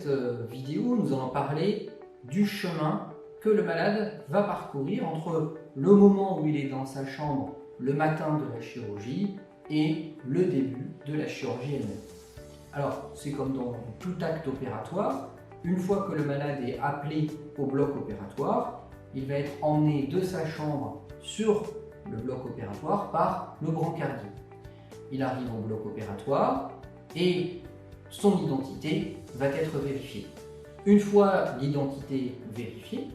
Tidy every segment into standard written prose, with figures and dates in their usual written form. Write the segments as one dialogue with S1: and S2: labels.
S1: cette vidéo, nous allons parler du chemin que le malade va parcourir entre le moment où il est dans sa chambre le matin de la chirurgie et le début de la chirurgie elle-même. Alors, c'est comme dans tout acte opératoire, une fois que le malade est appelé au bloc opératoire, il va être emmené de sa chambre sur le bloc opératoire par le brancardier. Il arrive au bloc opératoire et son identité va être vérifiée. Une fois l'identité vérifiée,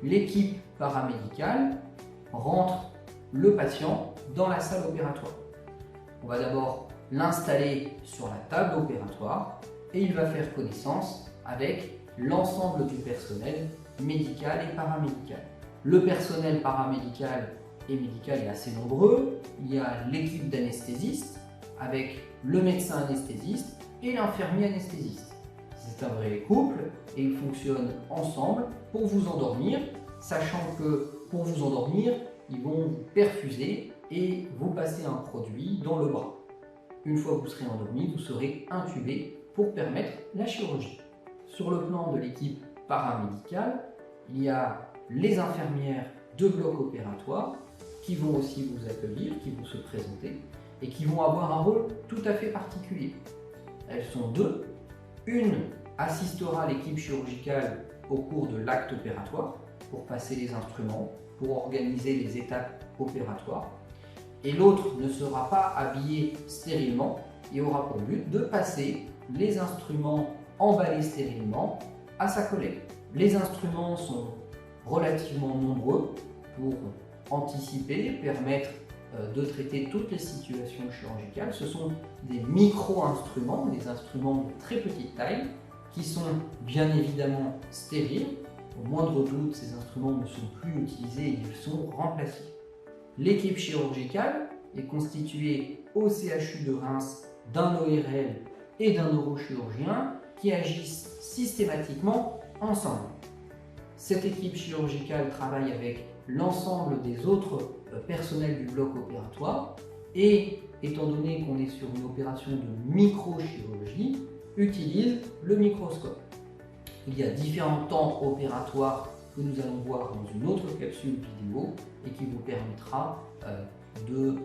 S1: l'équipe paramédicale rentre le patient dans la salle opératoire. On va d'abord l'installer sur la table opératoire et il va faire connaissance avec l'ensemble du personnel médical et paramédical. Le personnel paramédical et médical est assez nombreux. Il y a l'équipe d'anesthésistes avec le médecin anesthésiste et l'infirmier anesthésiste. C'est un vrai couple et ils fonctionnent ensemble pour vous endormir, sachant que pour vous endormir, ils vont vous perfuser et vous passer un produit dans le bras. Une fois que vous serez endormi, vous serez intubé pour permettre la chirurgie. Sur le plan de l'équipe paramédicale, il y a les infirmières de bloc opératoire qui vont aussi vous accueillir, qui vont se présenter et qui vont avoir un rôle tout à fait particulier. Elles sont deux. Une assistera l'équipe chirurgicale au cours de l'acte opératoire pour passer les instruments, pour organiser les étapes opératoires. Et l'autre ne sera pas habillée stérilement et aura pour but de passer les instruments emballés stérilement à sa collègue. Les instruments sont relativement nombreux pour anticiper, permettre de traiter toutes les situations chirurgicales. Ce sont des micro-instruments, des instruments de très petite taille qui sont bien évidemment stériles. Au moindre doute, ces instruments ne sont plus utilisés et ils sont remplacés. L'équipe chirurgicale est constituée au CHU de Reims d'un ORL et d'un neurochirurgien qui agissent systématiquement ensemble. Cette équipe chirurgicale travaille avec l'ensemble des autres personnels du bloc opératoire et, étant donné qu'on est sur une opération de microchirurgie, utilise le microscope. Il y a différents temps opératoires que nous allons voir dans une autre capsule vidéo et qui vous permettra de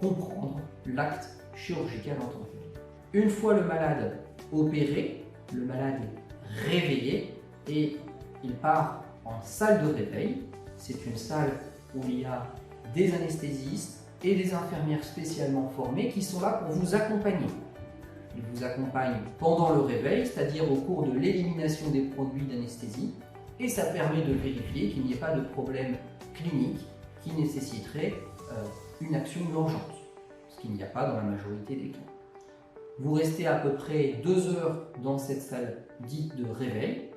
S1: comprendre l'acte chirurgical en tant que tel. Une fois le malade opéré, le malade est réveillé et il part en salle de réveil. C'est une salle où il y a des anesthésistes et des infirmières spécialement formées qui sont là pour vous accompagner. Ils vous accompagnent pendant le réveil, c'est-à-dire au cours de l'élimination des produits d'anesthésie, et ça permet de vérifier qu'il n'y ait pas de problème clinique qui nécessiterait une action d'urgence, ce qu'il n'y a pas dans la majorité des cas. Vous restez à peu près 2 heures dans cette salle dite de réveil,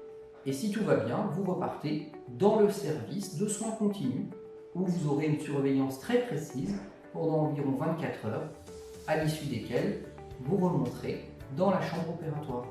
S1: et si tout va bien, vous repartez dans le service de soins continus, où vous aurez une surveillance très précise pendant environ 24 heures, à l'issue desquelles vous remonterez dans la chambre opératoire.